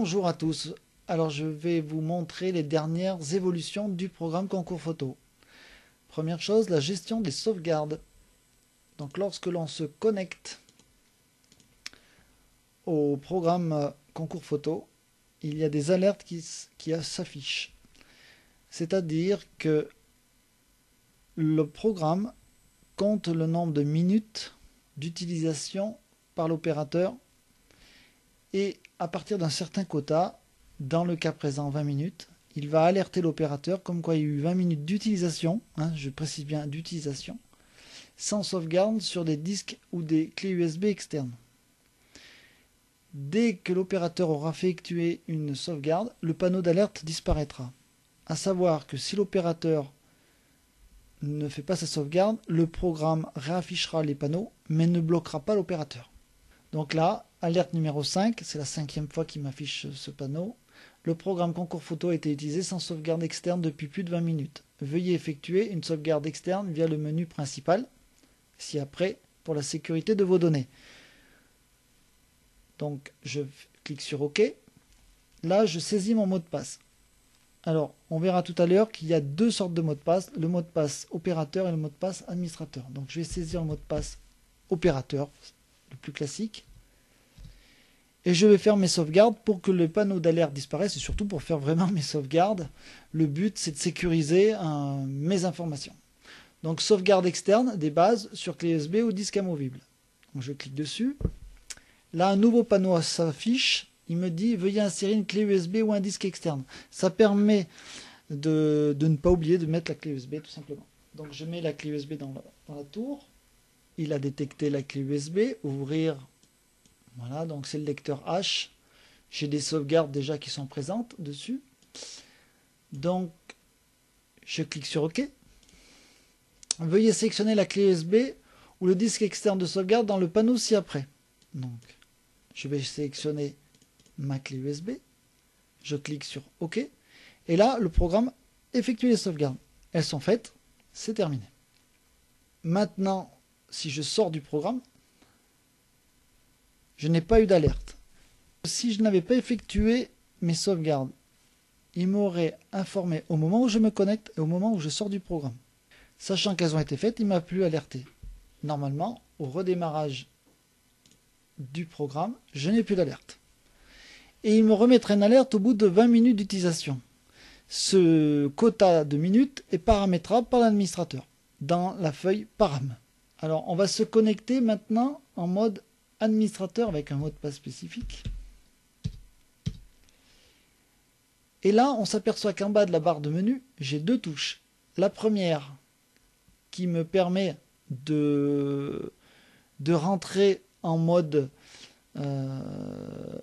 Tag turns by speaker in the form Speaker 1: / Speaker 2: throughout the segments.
Speaker 1: Bonjour à tous. Alors je vais vous montrer les dernières évolutions du programme Concours Photo. Première chose, la gestion des sauvegardes. Donc lorsque l'on se connecte au programme Concours Photo, il y a des alertes qui s'affichent. C'est-à-dire que le programme compte le nombre de minutes d'utilisation par l'opérateur et à partir d'un certain quota, dans le cas présent 20 minutes, il va alerter l'opérateur comme quoi il y a eu 20 minutes d'utilisation, je précise bien d'utilisation, sans sauvegarde sur des disques ou des clés USB externes. Dès que l'opérateur aura effectué une sauvegarde, le panneau d'alerte disparaîtra. À savoir que si l'opérateur ne fait pas sa sauvegarde, le programme réaffichera les panneaux, mais ne bloquera pas l'opérateur. Donc là, alerte numéro 5, c'est la 5e fois qu'il m'affiche ce panneau. Le programme Concours Photo a été utilisé sans sauvegarde externe depuis plus de 20 minutes. Veuillez effectuer une sauvegarde externe via le menu principal, ci-après, pour la sécurité de vos données. Donc je clique sur OK. Là, je saisis mon mot de passe. Alors, on verra tout à l'heure qu'il y a deux sortes de mots de passe, le mot de passe opérateur et le mot de passe administrateur. Donc je vais saisir le mot de passe opérateur, le plus classique. Et je vais faire mes sauvegardes pour que le panneau d'alerte disparaisse et surtout pour faire vraiment mes sauvegardes. Le but, c'est de sécuriser mes informations. Donc sauvegarde externe des bases sur clé USB ou disque amovible. Donc, je clique dessus. Là, un nouveau panneau s'affiche. Il me dit « Veuillez insérer une clé USB ou un disque externe ». Ça permet de ne pas oublier de mettre la clé USB tout simplement. Donc je mets la clé USB dans la tour. Il a détecté la clé USB. Ouvrir. Voilà, donc c'est le lecteur H. J'ai des sauvegardes déjà qui sont présentes dessus. Donc je clique sur OK. Veuillez sélectionner la clé USB ou le disque externe de sauvegarde dans le panneau ci-après. Donc je vais sélectionner ma clé USB, je clique sur OK, et là le programme effectue les sauvegardes. Elles sont faites, c'est terminé. Maintenant, si je sors du programme, je n'ai pas eu d'alerte. Si je n'avais pas effectué mes sauvegardes, il m'aurait informé au moment où je me connecte et au moment où je sors du programme. Sachant qu'elles ont été faites, il ne m'a plus alerté. Normalement, au redémarrage du programme, je n'ai plus d'alerte. Et il me remettrait une alerte au bout de 20 minutes d'utilisation. Ce quota de minutes est paramétrable par l'administrateur dans la feuille param. Alors on va se connecter maintenant en mode administrateur avec un mot de passe spécifique. Et là on s'aperçoit qu'en bas de la barre de menu, j'ai deux touches. La première qui me permet de rentrer en mode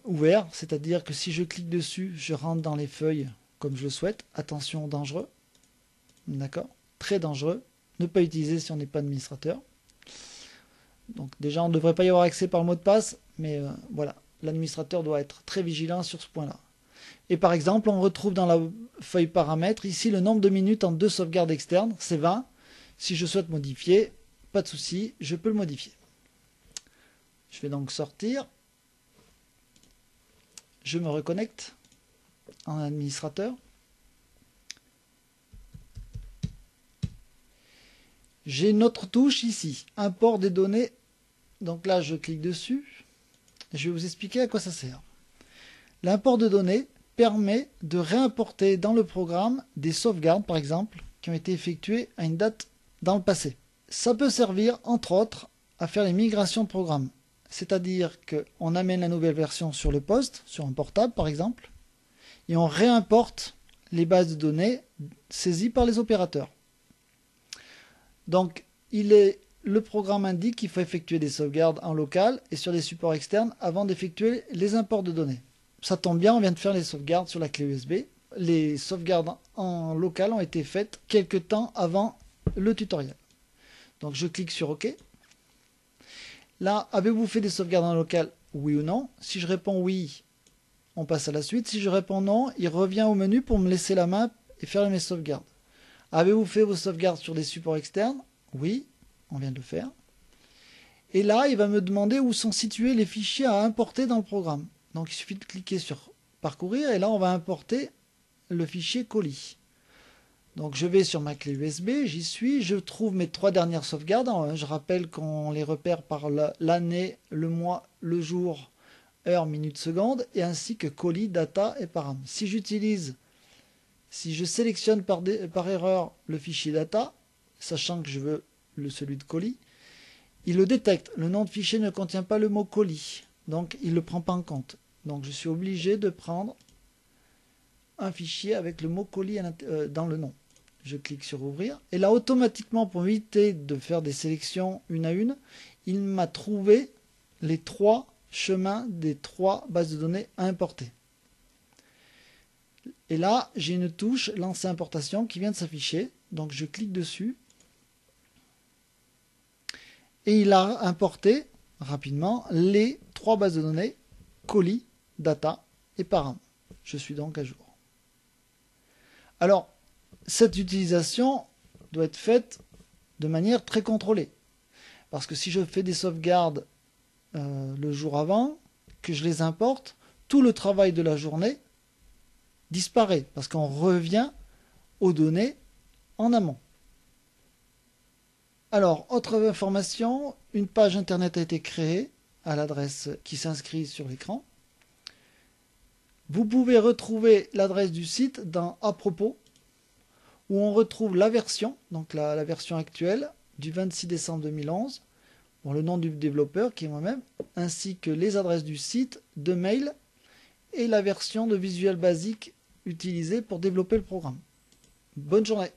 Speaker 1: ouvert, c'est-à-dire que si je clique dessus, je rentre dans les feuilles comme je le souhaite. Attention, dangereux. D'accord? Très dangereux. Ne pas utiliser si on n'est pas administrateur. Donc déjà, on ne devrait pas y avoir accès par le mot de passe, mais voilà, l'administrateur doit être très vigilant sur ce point-là. Et par exemple, on retrouve dans la feuille paramètres, ici, le nombre de minutes en 2 sauvegardes externes, c'est 20. Si je souhaite modifier, pas de souci, je peux le modifier. Je vais donc sortir. Je me reconnecte en administrateur. J'ai une autre touche ici, import des données. Donc là, je clique dessus. Je vais vous expliquer à quoi ça sert. L'import de données permet de réimporter dans le programme des sauvegardes, par exemple, qui ont été effectuées à une date dans le passé. Ça peut servir, entre autres, à faire les migrations de programmes. C'est-à-dire qu'on amène la nouvelle version sur le poste, sur un portable par exemple, et on réimporte les bases de données saisies par les opérateurs. Donc, le programme indique qu'il faut effectuer des sauvegardes en local et sur des supports externes avant d'effectuer les imports de données. Ça tombe bien, on vient de faire les sauvegardes sur la clé USB. Les sauvegardes en local ont été faites quelques temps avant le tutoriel. Donc, je clique sur OK. Là, avez-vous fait des sauvegardes en local? Oui ou non? Si je réponds oui, on passe à la suite. Si je réponds non, il revient au menu pour me laisser la main et faire mes sauvegardes. Avez-vous fait vos sauvegardes sur des supports externes? Oui, on vient de le faire. Et là, il va me demander où sont situés les fichiers à importer dans le programme. Donc il suffit de cliquer sur parcourir. Et là, on va importer le fichier colis. Donc je vais sur ma clé USB, j'y suis, je trouve mes 3 dernières sauvegardes. Je rappelle qu'on les repère par l'année, le mois, le jour, heure, minute, seconde, et ainsi que colis, data et param. Si je sélectionne par erreur le fichier data, sachant que je veux celui de colis, il le détecte. Le nom de fichier ne contient pas le mot colis, donc il ne le prend pas en compte. Donc je suis obligé de prendre un fichier avec le mot colis dans le nom. Je clique sur ouvrir et là automatiquement, pour éviter de faire des sélections une à une, il m'a trouvé les 3 chemins des 3 bases de données à importer. Et là j'ai une touche lancer importation qui vient de s'afficher, donc je clique dessus et il a importé rapidement les 3 bases de données colis, data et param. Je suis donc à jour. Alors cette utilisation doit être faite de manière très contrôlée. Parce que si je fais des sauvegardes le jour avant, que je les importe, tout le travail de la journée disparaît. Parce qu'on revient aux données en amont. Alors, autre information, une page internet a été créée à l'adresse qui s'inscrit sur l'écran. Vous pouvez retrouver l'adresse du site dans À propos, où on retrouve la version, donc la version actuelle du 26 décembre 2011, bon, le nom du développeur qui est moi-même, ainsi que les adresses du site, de mail et la version de Visual Basic utilisée pour développer le programme. Bonne journée!